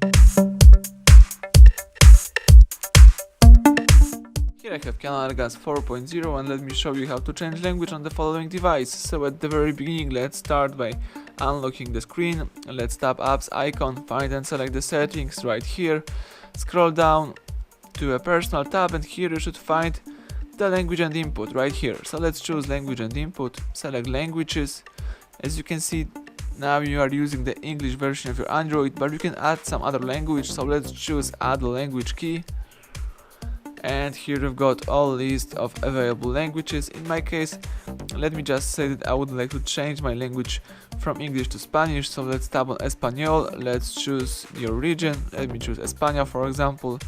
Here I have KIANO Elegance 4.0 and let me show you how to change language on the following device. So at the very beginning, let's start by unlocking the screen. Let's tap apps icon, find and select the settings right here. Scroll down to a personal tab and here you should find the language and input right here. So let's choose language and input, select languages. As you can see, now you are using the English version of your Android, but you can add some other language. So let's choose add a language key. And here we've got all list of available languages. In my case, let me just say that I would like to change my language from English to Spanish. So let's tap on Espanol. Let's choose your region. Let me choose España, for example.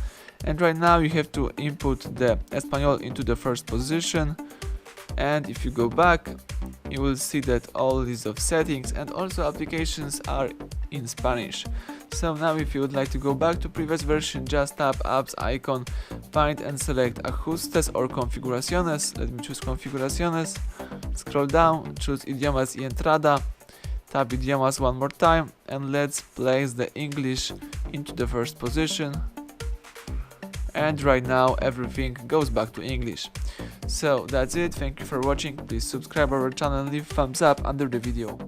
And right now you have to input the Espanol into the first position. And if you go back, you will see that all list of settings and also applications are in Spanish. So now if you would like to go back to previous version, just tap apps icon, find and select ajustes or configuraciones. Let me choose configuraciones. Scroll down, choose idiomas y entrada, tap idiomas one more time, and let's place the English into the first position. And right now everything goes back to English. So that's it, thank you for watching, please subscribe our channel and leave thumbs up under the video.